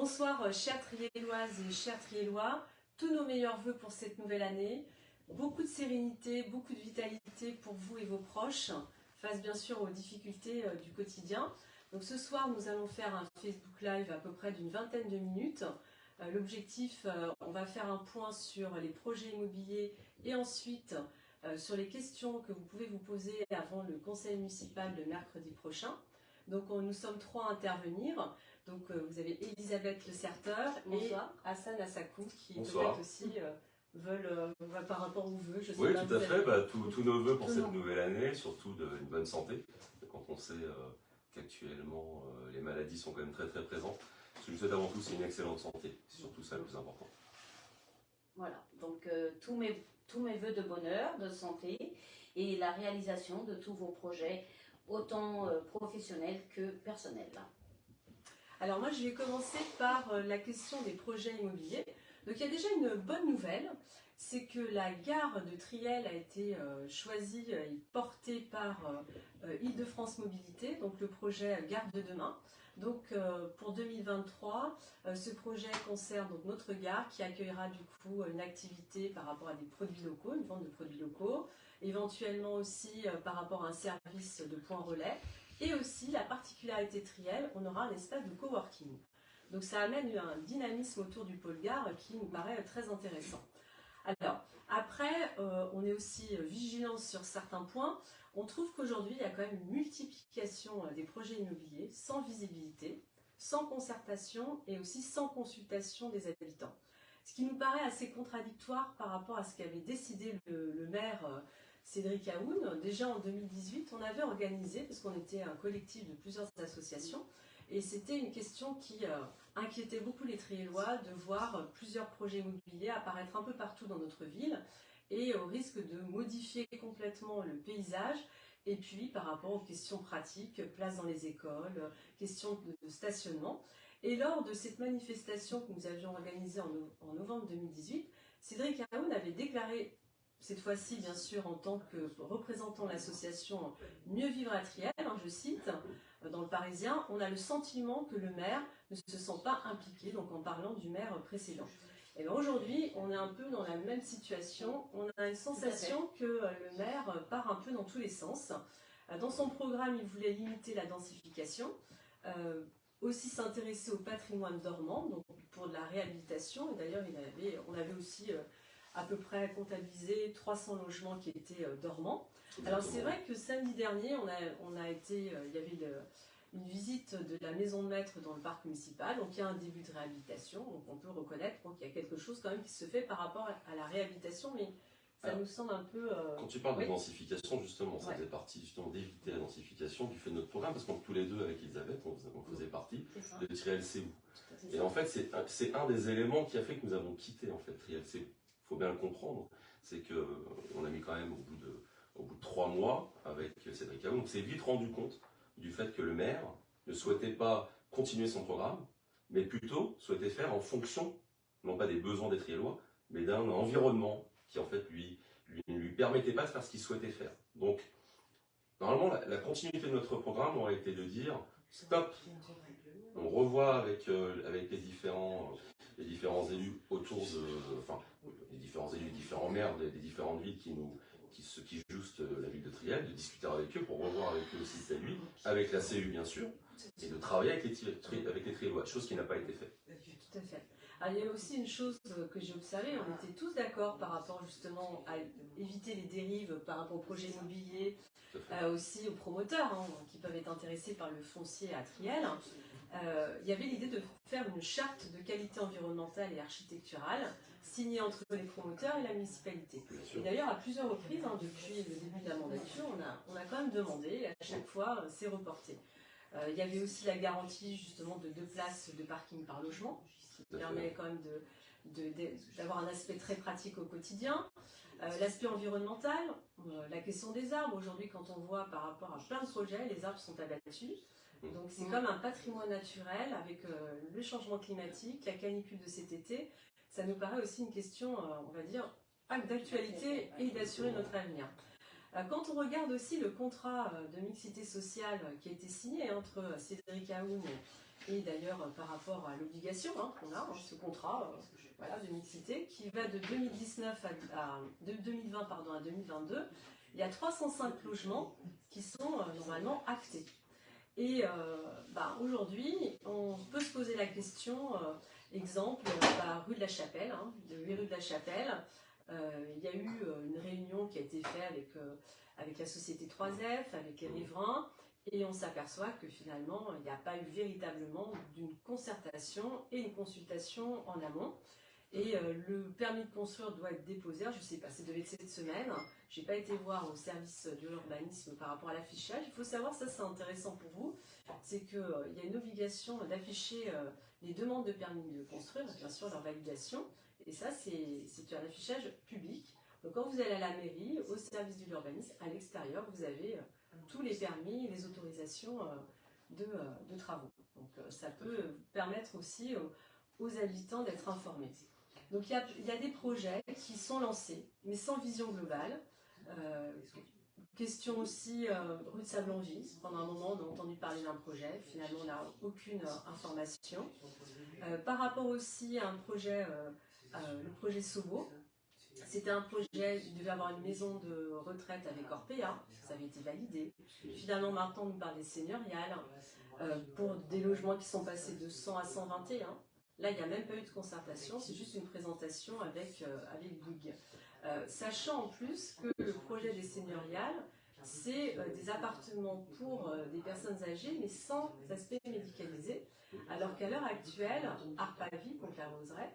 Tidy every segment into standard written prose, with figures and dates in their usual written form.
Bonsoir chères Trielloises et chers Triellois, tous nos meilleurs vœux pour cette nouvelle année, beaucoup de sérénité, beaucoup de vitalité pour vous et vos proches, face bien sûr aux difficultés du quotidien. Donc ce soir nous allons faire un Facebook Live à peu près d'une vingtaine de minutes. L'objectif, on va faire un point sur les projets immobiliers et ensuite sur les questions que vous pouvez vous poser avant le conseil municipal de mercredi prochain. Donc nous sommes trois à intervenir. Donc vous avez Elisabeth Le Certeur et Hassan Assakoun qui peut-être aussi veulent, par rapport aux vœux. Oui, tout à fait. Tous nos vœux pour cette nouvelle année, surtout d'une bonne santé. Quand on sait qu'actuellement les maladies sont quand même très très présentes. Ce que je souhaite avant tout, c'est une excellente santé. C'est surtout ça le plus important. Voilà, donc tous mes vœux de bonheur, de santé et la réalisation de tous vos projets, autant professionnels que personnels. Alors moi, je vais commencer par la question des projets immobiliers. Donc il y a déjà une bonne nouvelle, c'est que la gare de Triel a été choisie et portée par Île-de-France Mobilité, donc le projet Gare de demain. Donc pour 2023, ce projet concerne donc notre gare qui accueillera du coup une activité par rapport à des produits locaux, une vente de produits locaux, éventuellement aussi par rapport à un service de point relais. Et aussi, la particularité Triel, on aura un espace de coworking. Donc ça amène un dynamisme autour du pôle gare qui nous paraît très intéressant. Alors, après, on est aussi vigilant sur certains points. On trouve qu'aujourd'hui, il y a quand même une multiplication des projets immobiliers sans visibilité, sans concertation et aussi sans consultation des habitants. Ce qui nous paraît assez contradictoire par rapport à ce qu'avait décidé le maire Cédric Aoun. Déjà en 2018, on avait organisé, parce qu'on était un collectif de plusieurs associations, et c'était une question qui inquiétait beaucoup les Triellois de voir plusieurs projets immobiliers apparaître un peu partout dans notre ville, et au risque de modifier complètement le paysage, et puis par rapport aux questions pratiques, place dans les écoles, questions de stationnement. Et lors de cette manifestation que nous avions organisée en novembre 2018, Cédric Aoun avait déclaré, cette fois-ci, bien sûr, en tant que représentant l'association Mieux Vivre à Triel, je cite, dans le Parisien, on a le sentiment que le maire ne se sent pas impliqué, donc en parlant du maire précédent. Et bien aujourd'hui, on est un peu dans la même situation, on a une sensation que le maire part un peu dans tous les sens. Dans son programme, il voulait limiter la densification, aussi s'intéresser au patrimoine dormant, donc pour de la réhabilitation, et d'ailleurs on avait aussi à peu près comptabilisé 300 logements qui étaient dormants. Alors c'est vrai que samedi dernier, on a été, il y avait une visite de la maison de maître dans le parc municipal, donc il y a un début de réhabilitation, donc on peut reconnaître qu'il y a quelque chose quand même qui se fait par rapport à la réhabilitation, mais ça nous semble un peu... Quand tu parles de densification, justement, ça faisait partie justement d'éviter la densification du fait de notre programme, parce que tous les deux avec Elisabeth, on faisait partie de Triel CU. Et en fait, c'est un des éléments qui a fait que nous avons quitté en fait Triel CU. Il faut bien le comprendre, c'est qu'on a mis quand même au bout de 3 mois avec Cédric Aoun, on s'est vite rendu compte du fait que le maire ne souhaitait pas continuer son programme, mais plutôt souhaitait faire en fonction, non pas des besoins des Triellois, mais d'un environnement qui en fait ne lui permettait pas de faire ce qu'il souhaitait faire. Donc, normalement, la continuité de notre programme aurait été de dire stop, on revoit avec les différents élus autour de, enfin, les différents élus, les différents maires des différentes villes qui jouent la ville de Triel, de discuter avec eux pour revoir avec eux aussi cette nuit, avec la CU bien sûr, et de travailler avec les Triellois, chose qui n'a pas été faite. Tout à fait. Alors, il y a aussi une chose que j'ai observée, on était tous d'accord par rapport justement à éviter les dérives par rapport aux projets immobiliers, aussi aux promoteurs qui peuvent être intéressés par le foncier à Triel. Il y avait l'idée de faire une charte de qualité environnementale et architecturale signée entre les promoteurs et la municipalité. Et d'ailleurs, à plusieurs reprises, depuis le début de la mandature, on a quand même demandé, et à chaque fois, c'est reporté. Il y avait aussi la garantie justement de 2 places de parking par logement, qui permet quand même d'avoir un aspect très pratique au quotidien. L'aspect environnemental, la question des arbres. Aujourd'hui, quand on voit par rapport à plein de projets, les arbres sont abattus. Donc c'est comme un patrimoine naturel avec le changement climatique, la canicule de cet été. Ça nous paraît aussi une question, on va dire, d'actualité et d'assurer notre avenir. Quand on regarde aussi le contrat de mixité sociale qui a été signé entre Cédric Aoun et d'ailleurs par rapport à l'obligation qu'on a, ce contrat voilà, de mixité, qui va de 2020 à 2022, il y a 305 logements qui sont normalement actés. Et aujourd'hui, on peut se poser la question, exemple, rue de la Chapelle, de 8 rue de la Chapelle, il y a eu une réunion qui a été faite avec la société 3F, avec les riverains, et on s'aperçoit que finalement, il n'y a pas eu véritablement d'une concertation et une consultation en amont. Et le permis de construire doit être déposé, je ne sais pas, ça devait être cette semaine. Je n'ai pas été voir au service de l'urbanisme par rapport à l'affichage. Il faut savoir, ça c'est intéressant pour vous, c'est qu'il y a une obligation d'afficher les demandes de permis de construire, bien sûr leur validation. Et ça c'est un affichage public. Donc quand vous allez à la mairie, au service de l'urbanisme, à l'extérieur, vous avez tous les permis, les autorisations de travaux. Donc ça peut permettre aussi aux habitants d'être informés. Donc il y a des projets qui sont lancés, mais sans vision globale. Question aussi rue de Sablongy. Pendant un moment, on a entendu parler d'un projet. Finalement, on n'a aucune information. Par rapport aussi à un projet, le projet Sobo. C'était un projet, il devait avoir une maison de retraite avec Orpea. Ça avait été validé. Finalement, maintenant, on nous parle des seigneuriales pour des logements qui sont passés de 100 à 121. Là, il n'y a même pas eu de concertation, c'est juste une présentation avec Bouygues. Sachant en plus que le projet des seigneuriales, c'est des appartements pour des personnes âgées, mais sans aspect médicalisé. Alors qu'à l'heure actuelle, Arpavi, contre la Roseraie,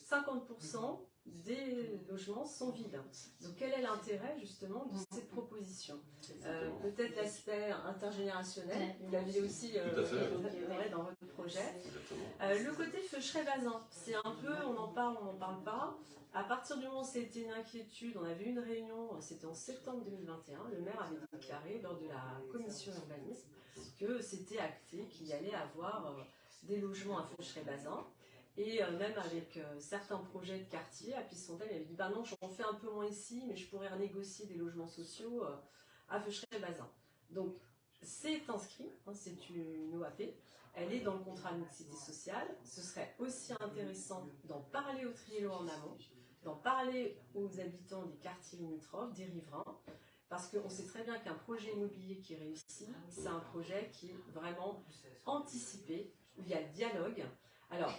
50% des logements sont vides. Donc quel est l'intérêt justement de cette proposition? Peut-être l'aspect intergénérationnel, vous l'avez aussi dans votre projet. Le côté Feucheret-Bazin, c'est un peu, on en parle, on n'en parle pas. À partir du moment où c'était une inquiétude, on avait eu une réunion, c'était en septembre 2021, le maire avait déclaré lors de la commission urbanisme que c'était acté qu'il y allait avoir des logements à Feucheret-Bazin. Et même avec certains projets de quartier, à Pisse-Fontaine, il avait dit bah non, j'en fais un peu moins ici, mais je pourrais renégocier des logements sociaux à Feucheret-Bazin. Donc c'est inscrit, c'est une OAP, elle est dans le contrat de mixité sociale. Ce serait aussi intéressant d'en parler aux Triello en amont, d'en parler aux habitants des quartiers limitrophes, des riverains, parce qu'on sait très bien qu'un projet immobilier qui réussit, c'est un projet qui est vraiment anticipé, où il y a le dialogue. Alors,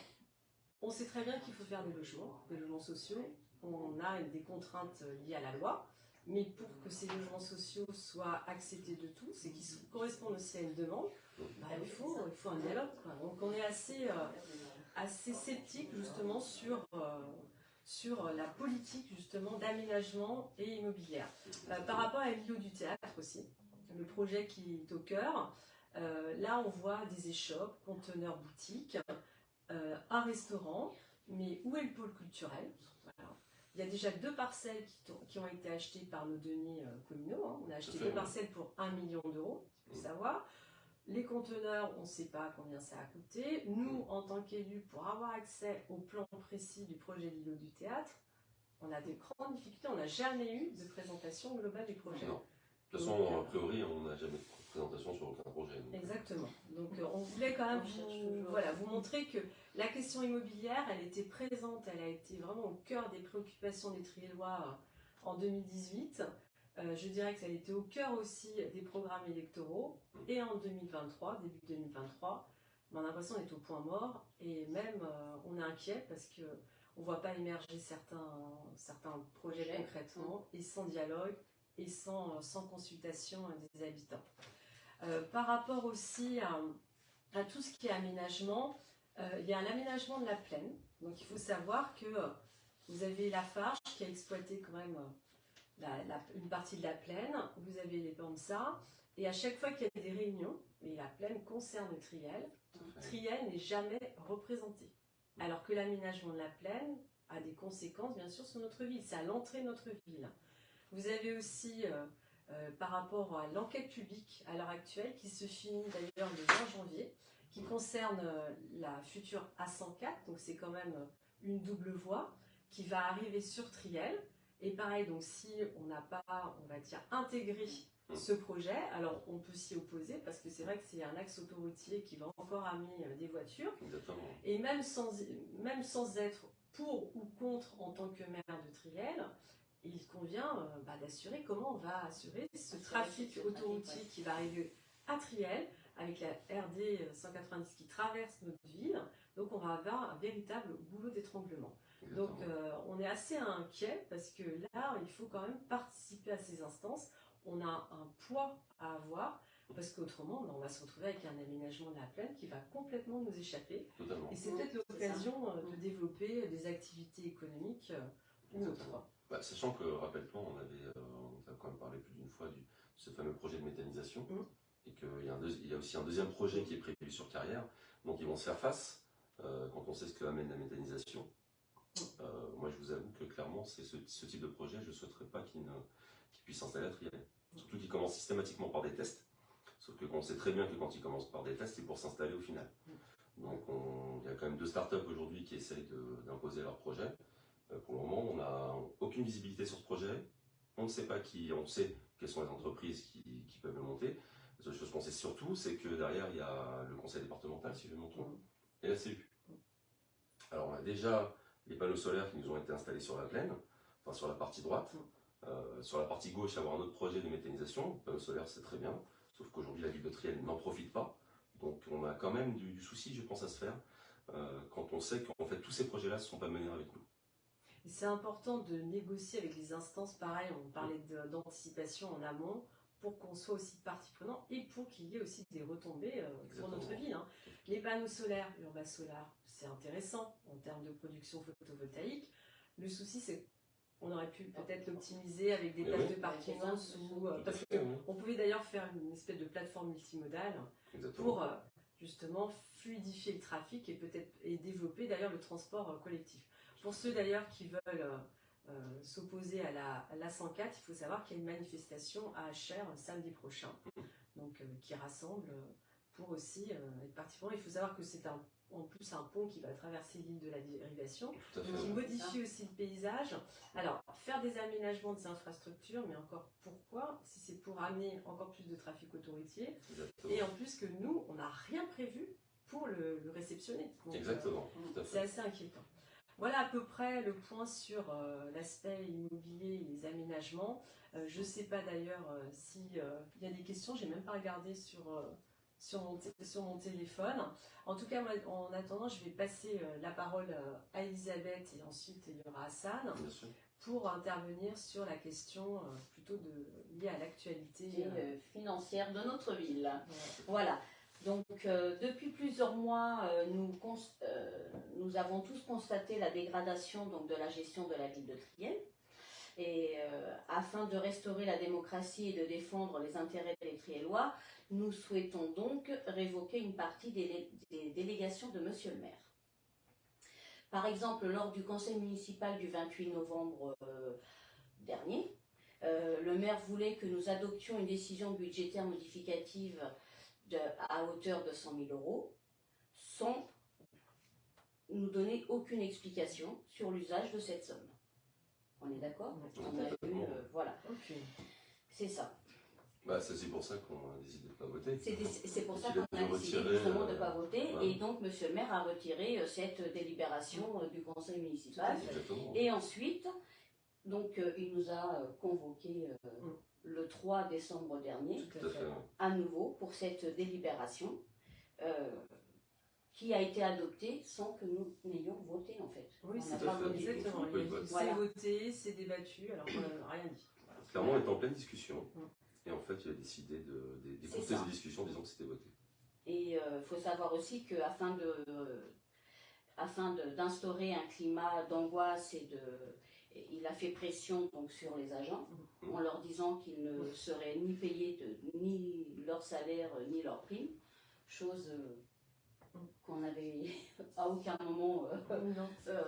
on sait très bien qu'il faut faire des logements sociaux. On a des contraintes liées à la loi, mais pour que ces logements sociaux soient acceptés de tous et qu'ils correspondent aussi à une demande, il faut un dialogue. Donc on est assez sceptique justement sur la politique justement d'aménagement et immobilière. Par rapport à l'îlot du théâtre aussi, le projet qui est au cœur, là on voit des échoppes, conteneurs boutiques, un restaurant, mais où est le pôle culturel? Voilà. Il y a déjà 2 parcelles qui ont été achetées par nos deniers communaux. On a acheté 2 parcelles pour 1 million d'euros, il faut savoir. Les conteneurs, on ne sait pas combien ça a coûté. Nous, en tant qu'élus, pour avoir accès au plan précis du projet de l'îlot du théâtre, on a des grandes difficultés. On n'a jamais eu de présentation globale du projet. Non. De toute façon, a priori, on n'a jamais de présentation sur aucun projet. Donc. Exactement. Donc on voulait quand même vous montrer que la question immobilière, elle était présente, elle a été vraiment au cœur des préoccupations des Triellois en 2018. Je dirais que ça a été au cœur aussi des programmes électoraux. Et en 2023, début 2023, on a l'impression d'être au point mort. Et même, on est inquiet parce qu'on ne voit pas émerger certains projets concrètement et sans dialogue et sans consultation des habitants. Par rapport aussi à tout ce qui est aménagement, il y a un aménagement de la plaine. Donc il faut savoir que vous avez Lafarge qui a exploité quand même une partie de la plaine, vous avez les Banza, et à chaque fois qu'il y a des réunions, et la plaine concerne Triel, Triel n'est jamais représenté. Alors que l'aménagement de la plaine a des conséquences bien sûr sur notre ville, c'est à l'entrée de notre ville. Vous avez aussi, par rapport à l'enquête publique à l'heure actuelle, qui se finit d'ailleurs le 20 janvier, qui concerne la future A104, donc c'est quand même une double voie, qui va arriver sur Triel. Et pareil, donc si on n'a pas, on va dire, intégré ce projet, alors on peut s'y opposer parce que c'est vrai que c'est un axe autoroutier qui va encore amener des voitures. Exactement. Et même sans être pour ou contre en tant que maire de Triel, il convient d'assurer comment on va assurer ce trafic autoroutier qui va arriver à Triel avec la RD 190 qui traverse notre ville. Donc on va avoir un véritable goulot d'étranglement. Donc on est assez inquiet parce que là, il faut quand même participer à ces instances. On a un poids à avoir parce qu'autrement, on va se retrouver avec un aménagement de la plaine qui va complètement nous échapper. Totalement. Et c'est peut-être l'occasion de développer des activités économiques ou autres. Bah, sachant que, rappelle-toi, on a quand même parlé plus d'une fois de ce fameux projet de méthanisation et qu'il y a aussi un deuxième projet qui est prévu sur Carrière. Donc ils vont se faire face quand on sait ce que amène la méthanisation. Moi, je vous avoue que clairement, c'est ce type de projet, je ne souhaiterais pas qu'il puisse s'installer à Triel. Surtout qu'il commence systématiquement par des tests. Sauf qu'on sait très bien que quand il commence par des tests, c'est pour s'installer au final. Donc il y a quand même 2 startups aujourd'hui qui essayent d'imposer leur projet. Pour le moment, on n'a aucune visibilité sur ce projet. On ne sait pas on sait quelles sont les entreprises qui peuvent le monter. La seule chose qu'on sait surtout, c'est que derrière, il y a le conseil départemental, si je ne me trompe, et la CU. Alors on a déjà les panneaux solaires qui nous ont été installés sur la plaine, enfin sur la partie droite. Sur la partie gauche, avoir un autre projet de méthanisation. Le panneau solaire, c'est très bien. Sauf qu'aujourd'hui, la ville de Triel n'en profite pas. Donc on a quand même du souci, je pense, à se faire quand on sait qu'en fait tous ces projets-là ne sont pas menés avec nous. C'est important de négocier avec les instances, pareil, on parlait d'anticipation en amont, pour qu'on soit aussi partie prenante et pour qu'il y ait aussi des retombées pour notre vie. Hein. Les panneaux solaires, l'Urba Solar, c'est intéressant en termes de production photovoltaïque. Le souci, c'est qu'on aurait pu peut-être l'optimiser avec des places de parking en dessous. Parce qu'on pouvait d'ailleurs faire une espèce de plateforme multimodale pour justement fluidifier le trafic et développer d'ailleurs le transport collectif. Pour ceux d'ailleurs qui veulent s'opposer à la 104, il faut savoir qu'il y a une manifestation à Achères samedi prochain, donc qui rassemble pour aussi être partie prenante. Il faut savoir que c'est en plus un pont qui va traverser l'île de la Dérivation, qui modifie aussi le paysage. Alors, faire des aménagements des infrastructures, mais encore pourquoi? Si c'est pour amener encore plus de trafic autoroutier, et en plus que nous, on n'a rien prévu pour le réceptionner. Donc, exactement. C'est assez inquiétant. Voilà à peu près le point sur l'aspect immobilier et les aménagements. Je ne sais pas d'ailleurs s'il y a des questions, je n'ai même pas regardé sur mon téléphone. En tout cas, moi, en attendant, je vais passer la parole à Elisabeth et ensuite il y aura Hassan pour intervenir sur la question plutôt liée à l'actualité financière de notre ville. Voilà. Donc, depuis plusieurs mois, nous avons tous constaté la dégradation donc, de la gestion de la ville de Triel. Et afin de restaurer la démocratie et de défendre les intérêts des Triellois, nous souhaitons donc révoquer une partie des délégations de Monsieur le maire. Par exemple, lors du conseil municipal du 28 novembre dernier, le maire voulait que nous adoptions une décision budgétaire modificative à hauteur de 100 000 € sans nous donner aucune explication sur l'usage de cette somme. On est d'accord? On a eu, voilà. C'est ça. Bah, c'est pour ça qu'on a décidé de ne pas voter. C'est pour ça qu'on a décidé justement de ne pas voter. Et donc, monsieur le maire a retiré cette délibération du conseil municipal. Et ensuite, donc, il nous a convoqués le 3 décembre dernier, à nouveau, pour cette délibération qui a été adoptée sans que nous n'ayons voté, en fait. Oui, c'est pas voté. Exactement. C'est voté, c'est débattu, alors qu'on n'a rien dit. Clairement, on est en pleine discussion. Et en fait, il a décidé d'écouter ces discussions en disant que c'était voté. Et il faut savoir aussi qu'afin d'instaurer un climat d'angoisse il a fait pression donc, sur les agents en leur disant qu'ils ne seraient ni payés ni leur salaire ni leur prime, chose qu'on n'avait à aucun moment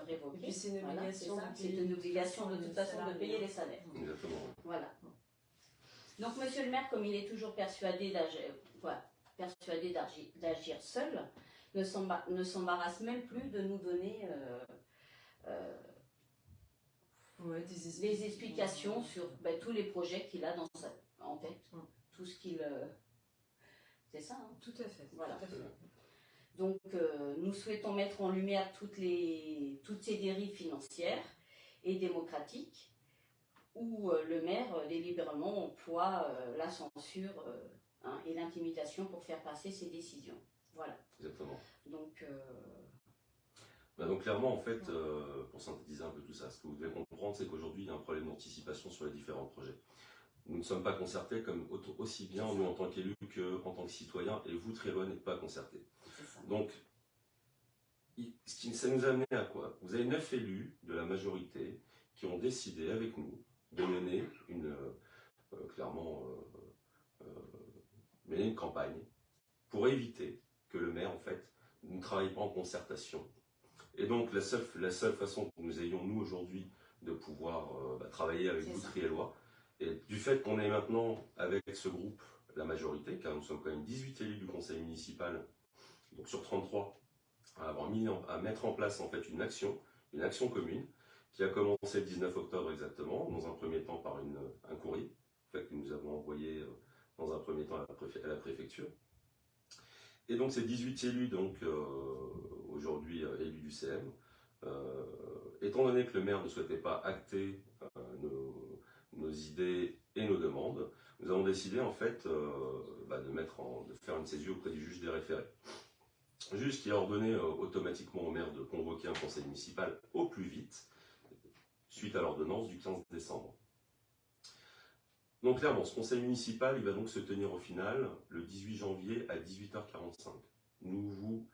révoquée. Et puis c'est une obligation, c'est une obligation de toute façon de payer les salaires. Exactement. Voilà. Donc monsieur le maire, comme il est toujours persuadé d'agir seul, ne s'embarrasse même plus de nous donner Ouais, des explications sur tous les projets qu'il a en tête, tout ce qu'il... C'est ça, hein? Tout à fait. Voilà. Tout à fait. Donc, nous souhaitons mettre en lumière toutes ces dérives financières et démocratiques où le maire délibérément emploie la censure et l'intimidation pour faire passer ses décisions. Voilà. Exactement. Donc, donc clairement, en fait, pour synthétiser un peu tout ça, ce que vous devez comprendre, c'est qu'aujourd'hui, il y a un problème d'anticipation sur les différents projets. Nous ne sommes pas concertés comme aussi bien nous en tant qu'élus qu'en tant que citoyens, et vous, très loin, n'êtes pas concertés. Donc, ça nous a amené à quoi? Vous avez 9 élus de la majorité qui ont décidé avec nous de mener mener une campagne pour éviter que le maire, en fait, ne travaille pas en concertation. Et donc, la seule façon que nous ayons, nous, aujourd'hui, de pouvoir travailler avec vous, Triellois, et du fait qu'on est maintenant, avec ce groupe, la majorité, car nous sommes quand même 18 élus du conseil municipal, donc sur 33, à mettre en place, en fait, une action commune, qui a commencé le 19 octobre exactement, dans un premier temps par un courrier, en fait, que nous avons envoyé dans un premier temps à la préfecture. Et donc ces 18 élus, donc aujourd'hui élus du CM, étant donné que le maire ne souhaitait pas acter nos idées et nos demandes, nous avons décidé en fait de faire une saisie auprès du juge des référés. Juge qui a ordonné automatiquement au maire de convoquer un conseil municipal au plus vite, suite à l'ordonnance du 15 décembre. Donc clairement, ce conseil municipal, il va donc se tenir au final le 18 janvier à 18h45. Nous vous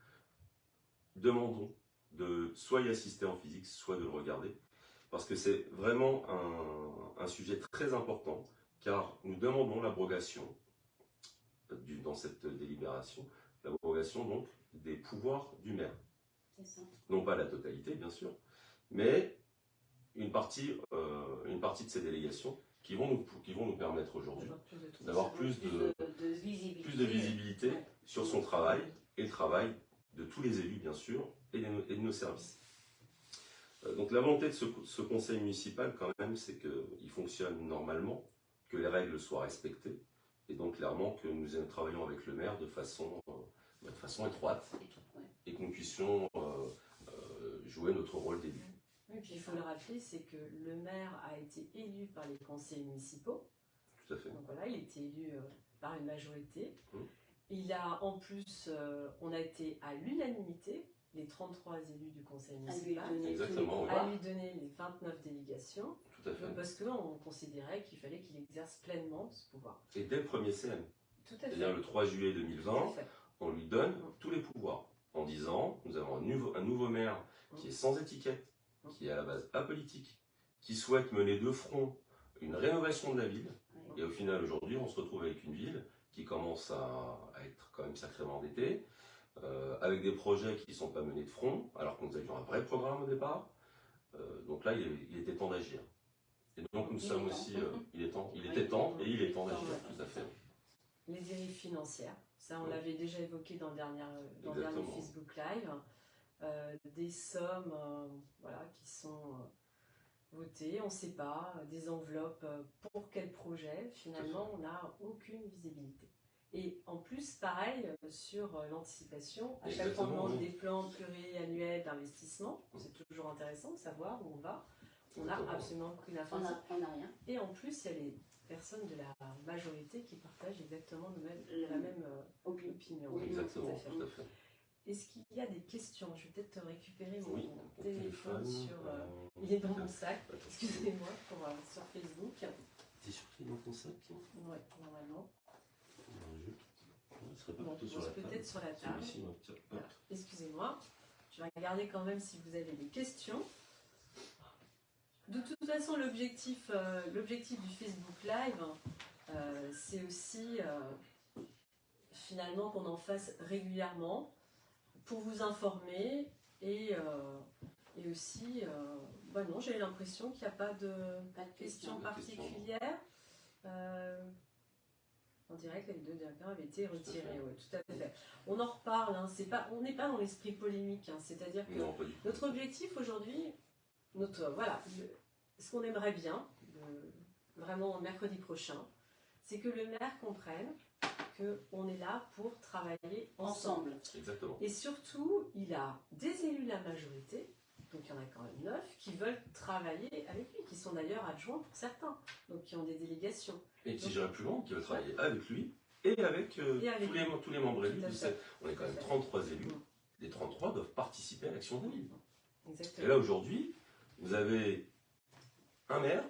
demandons de soit y assister en physique, soit de le regarder, parce que c'est vraiment un sujet très important, car nous demandons l'abrogation, dans cette délibération, l'abrogation donc des pouvoirs du maire. Non pas la totalité, bien sûr, mais une partie de ces délégations qui vont nous permettre aujourd'hui d'avoir plus de visibilité sur son travail et le travail de tous les élus, bien sûr, et de nos services. Donc la volonté de ce conseil municipal, quand même, c'est qu'il fonctionne normalement, que les règles soient respectées, et donc clairement que nous travaillons avec le maire de façon étroite, et que nous puissions jouer notre rôle d'élu. Oui, puis il faut le rappeler, c'est que le maire a été élu par les conseils municipaux. Tout à fait. Donc voilà, il a été élu par une majorité. Il a en plus, on a été à l'unanimité, les 33 élus du conseil municipal, à lui donner les 29 délégations. Tout à fait. Parce qu'on considérait qu'il fallait qu'il exerce pleinement ce pouvoir. Et dès le premier CM, c'est-à-dire le 3 juillet 2020, on lui donne tous les pouvoirs, en disant, nous avons un nouveau maire qui est sans étiquette, qui est à la base apolitique, qui souhaite mener de front une rénovation de la ville, et au final aujourd'hui on se retrouve avec une ville qui commence à être quand même sacrément endettée, avec des projets qui ne sont pas menés de front, alors que nous avions un vrai programme au départ. Donc là il était temps d'agir. Et donc nous sommes aussi, il était temps d'agir, tout à fait. Les dérives financières, ça on l'avait déjà évoqué dans le dernier Facebook Live. Des sommes qui sont votées, on ne sait pas, des enveloppes pour quel projet, finalement on n'a aucune visibilité. Et en plus, pareil, sur l'anticipation, à chaque fois on demande des plans pluriannuels d'investissement, c'est toujours intéressant de savoir où on va, on n'a absolument aucune information. On n'a rien. Et en plus, il y a les personnes de la majorité qui partagent exactement la même opinion. Oui, exactement, tout à fait. Est-ce qu'il y a des questions? Je vais peut-être récupérer mon téléphone sur... il est dans mon sac, excusez-moi, sur Facebook. T'es sûr qu'il est dans ton sac? Oui, normalement. Il serait pas plutôt sur la table? Peut-être sur la table. Voilà. Excusez-moi, je vais regarder quand même si vous avez des questions. De toute façon, l'objectif du Facebook Live, c'est aussi finalement qu'on en fasse régulièrement, pour vous informer et aussi, non, j'ai l'impression qu'il n'y a pas de questions particulières. On dirait que les deux directeurs avaient été retirés, oui, tout à fait. On en reparle, hein, on n'est pas dans l'esprit polémique, hein, c'est-à-dire que notre objectif aujourd'hui, ce qu'on aimerait bien, vraiment mercredi prochain, c'est que le maire comprenne qu'on est là pour travailler ensemble. Exactement. Et surtout, il a des élus de la majorité, donc il y en a quand même 9, qui veulent travailler avec lui, qui sont d'ailleurs adjoints pour certains, donc qui ont des délégations. Et qui j'irai plus loin, qui veulent travailler avec lui et avec, tous les membres élus. On est quand même 33 élus. Les 33 doivent participer à l'action de la ville. Exactement. Et là, aujourd'hui, vous avez un maire,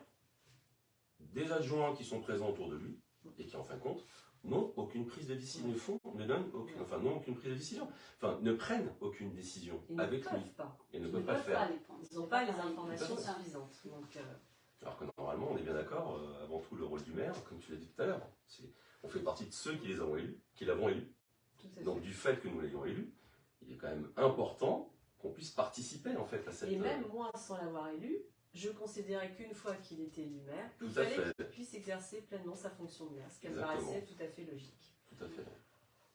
des adjoints qui sont présents autour de lui, et qui, en fin de compte, n'ont aucune prise de décision, n'ont aucune prise de décision, ne prennent aucune décision avec lui. Ils ne peuvent pas le faire. Ils n'ont pas les informations suffisantes. Donc, alors que normalement, on est bien d'accord, avant tout, le rôle du maire, comme tu l'as dit tout à l'heure, on fait partie de ceux qui l'avons élu. Donc, du fait que nous l'ayons élu, il est quand même important qu'on puisse participer en fait à cette... Et même moi, sans l'avoir élu, je considérais qu'une fois qu'il était élu maire, il fallait qu'il puisse exercer pleinement sa fonction de maire, ce qui me paraissait tout à fait logique. Tout à fait.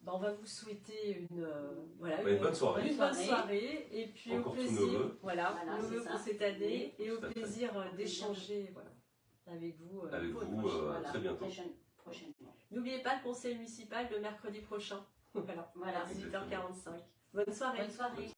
Ben, on va vous souhaiter une bonne soirée. Une bonne soirée, et puis encore au plaisir, nos vœux pour cette année, et au plaisir d'échanger avec vous. Très bientôt. N'oubliez pas le conseil municipal de mercredi prochain. Voilà, 18h45. Bonne soirée. Bonne soirée.